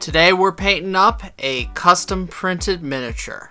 Today we're painting up a custom printed miniature.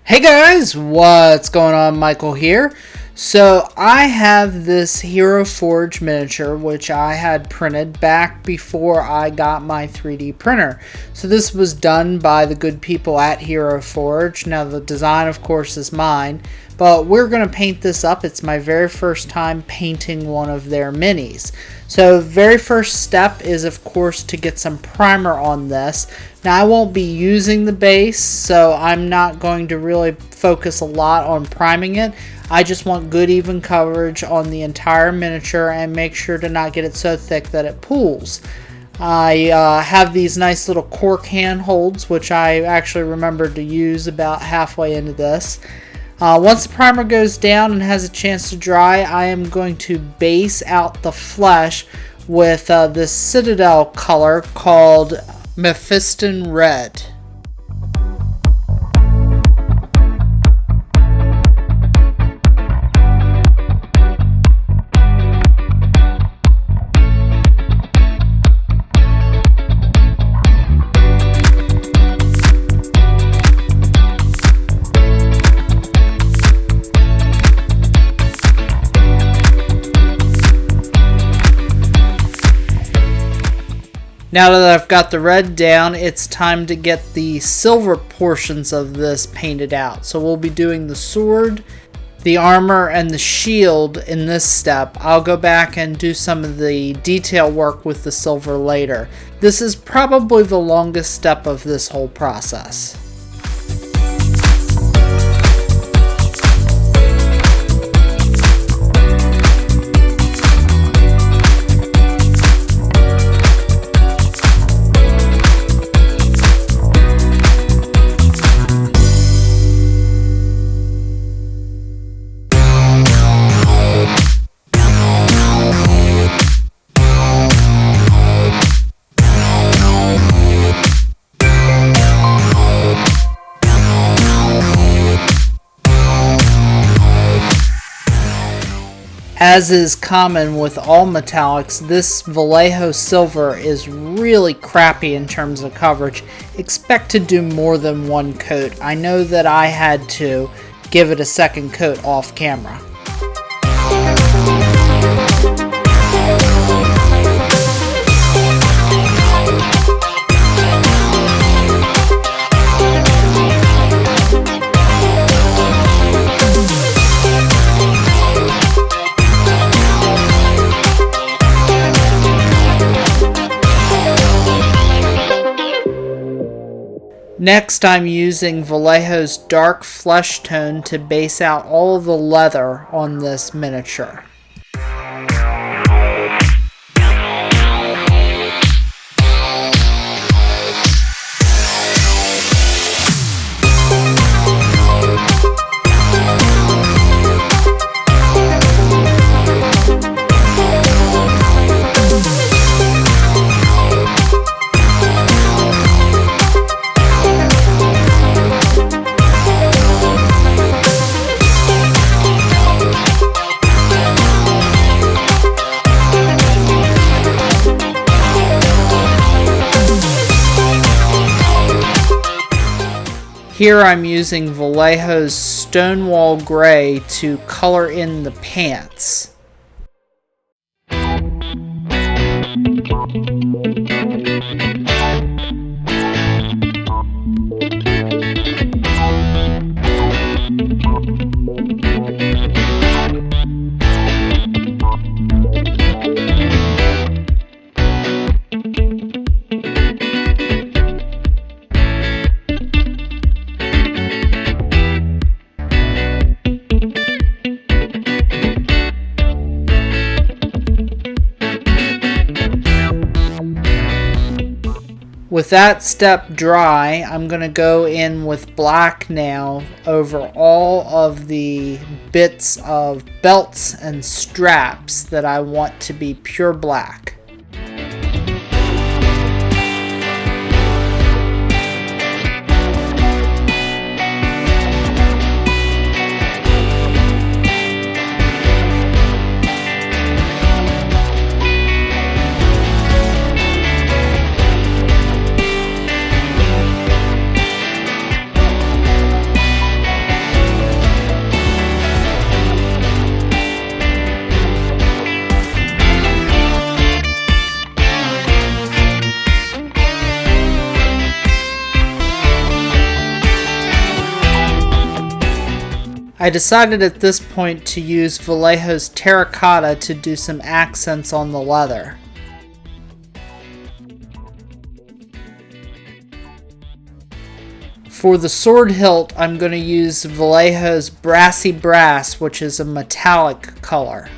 Hey guys, what's going on? Michael here. So I have this Hero Forge miniature which I had printed back before I got my 3D printer. So this was done by the good people at Hero Forge. Now the design of course is mine, but we're going to paint this up. It's my very first time painting one of their minis. So very first step is of course to get some primer on this. Now I won't be using the base, so I'm not going to really focus a lot on priming it. I just want good even coverage on the entire miniature and make sure to not get it so thick that it pools. I have these nice little cork handholds which I actually remembered to use about halfway into this. Once the primer goes down and has a chance to dry, I am going to base out the flesh with this Citadel color called Mephiston Red. Now that I've got the red down, it's time to get the silver portions of this painted out. So we'll be doing the sword, the armor, and the shield in this step. I'll go back and do some of the detail work with the silver later. This is probably the longest step of this whole process. As is common with all metallics, this Vallejo silver is really crappy in terms of coverage. Expect to do more than one coat. I know that I had to give it a second coat off camera. Next, I'm using Vallejo's dark flesh tone to base out all the leather on this miniature. Here I'm using Vallejo's Stonewall Gray to color in the pants. With that step dry, I'm going to go in with black now over all of the bits of belts and straps that I want to be pure black. I decided at this point to use Vallejo's Terracotta to do some accents on the leather. For the sword hilt, I'm going to use Vallejo's Brassy Brass, which is a metallic color.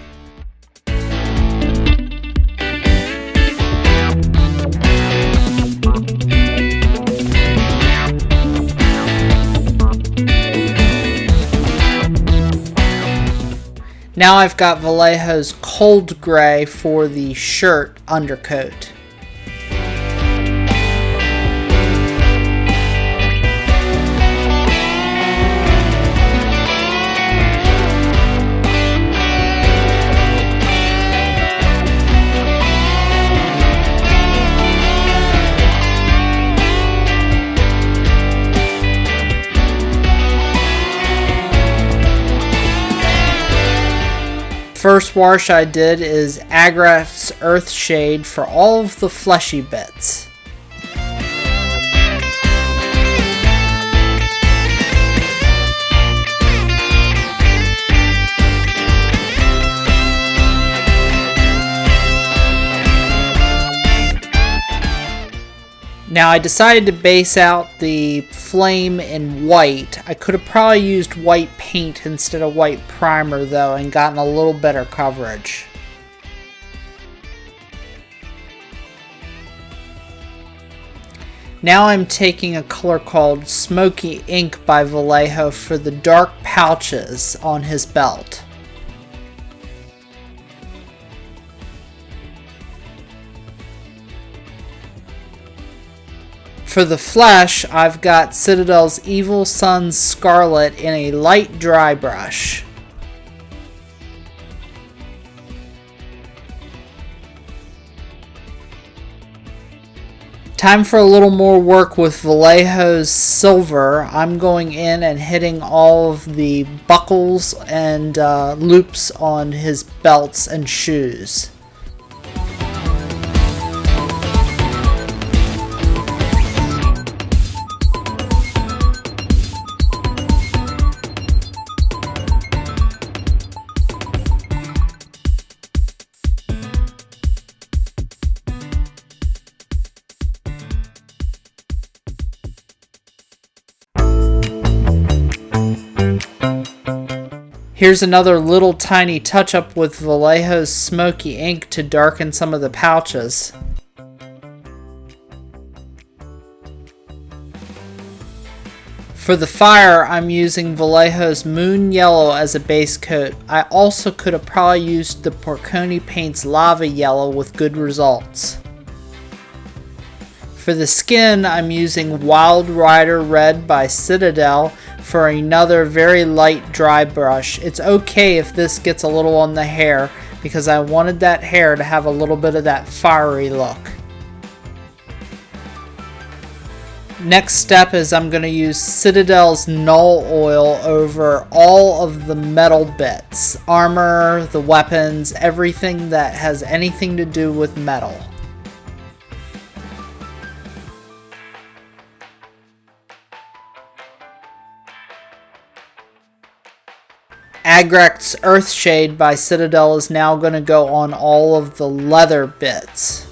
Now I've got Vallejo's Cold Gray for the shirt undercoat. First wash I did is Agrat's Earthshade for all of the fleshy bits. Now I decided to base out the flame in white. I could have probably used white paint instead of white primer though and gotten a little better coverage. Now I'm taking a color called Smoky Ink by Vallejo for the dark pouches on his belt. For the flesh, I've got Citadel's Evil Sun's Scarlet in a light dry brush. Time for a little more work with Vallejo's Silver. I'm going in and hitting all of the buckles and loops on his belts and shoes. Here's another little tiny touch-up with Vallejo's Smoky Ink to darken some of the pouches. For the fire, I'm using Vallejo's Moon Yellow as a base coat. I also could have probably used the Porconi Paints Lava Yellow with good results. For the skin, I'm using Wild Rider Red by Citadel for another very light dry brush. It's okay if this gets a little on the hair because I wanted that hair to have a little bit of that fiery look. Next step is I'm going to use Citadel's Null Oil over all of the metal bits. Armor, the weapons, everything that has anything to do with metal. Agrat's Earthshade by Citadel is now going to go on all of the leather bits.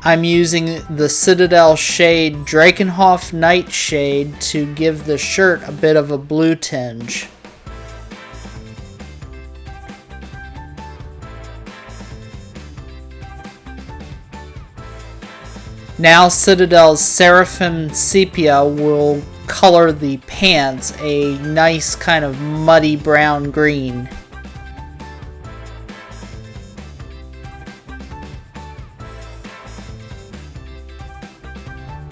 I'm using the Citadel shade Drakenhof Nightshade to give the shirt a bit of a blue tinge. Now Citadel's Seraphim Sepia will color the pants a nice kind of muddy brown green.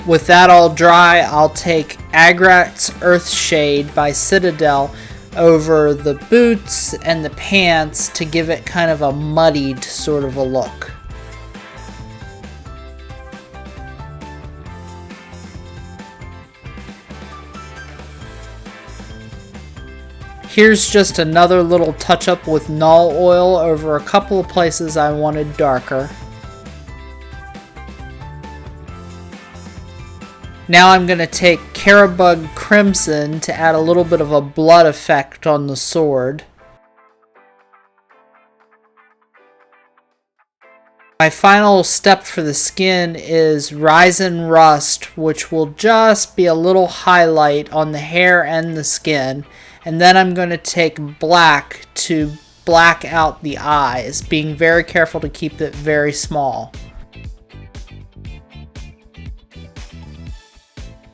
With that all dry, I'll take Agrat's Earthshade by Citadel over the boots and the pants to give it kind of a muddied sort of a look. Here's just another little touch up with Null Oil over a couple of places I wanted darker. Now I'm going to take Carabug Crimson to add a little bit of a blood effect on the sword. My final step for the skin is Risen Rust, which will just be a little highlight on the hair and the skin. And then I'm going to take black to black out the eyes, being very careful to keep it very small.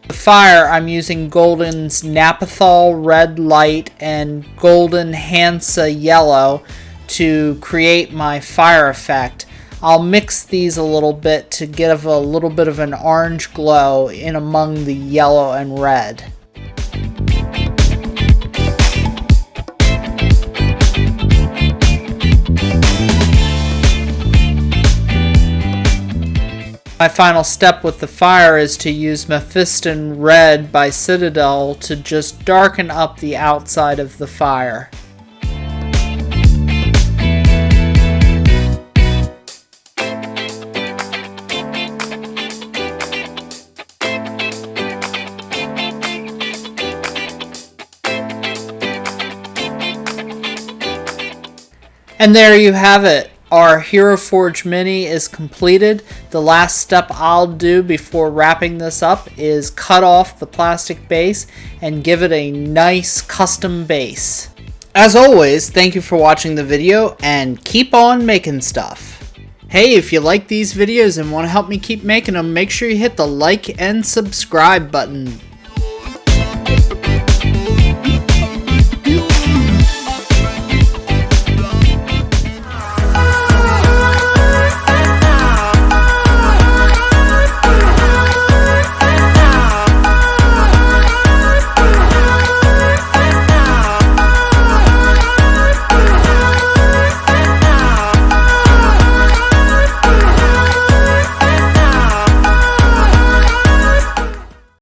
The fire, I'm using Golden's Napathol Red Light and Golden Hansa Yellow to create my fire effect. I'll mix these a little bit to give a little bit of an orange glow in among the yellow and red. My final step with the fire is to use Mephiston Red by Citadel to just darken up the outside of the fire. And there you have it. Our Hero Forge Mini is completed. The last step I'll do before wrapping this up is cut off the plastic base and give it a nice custom base. As always, thank you for watching the video and keep on making stuff. Hey, if you like these videos and want to help me keep making them, make sure you hit the like and subscribe button.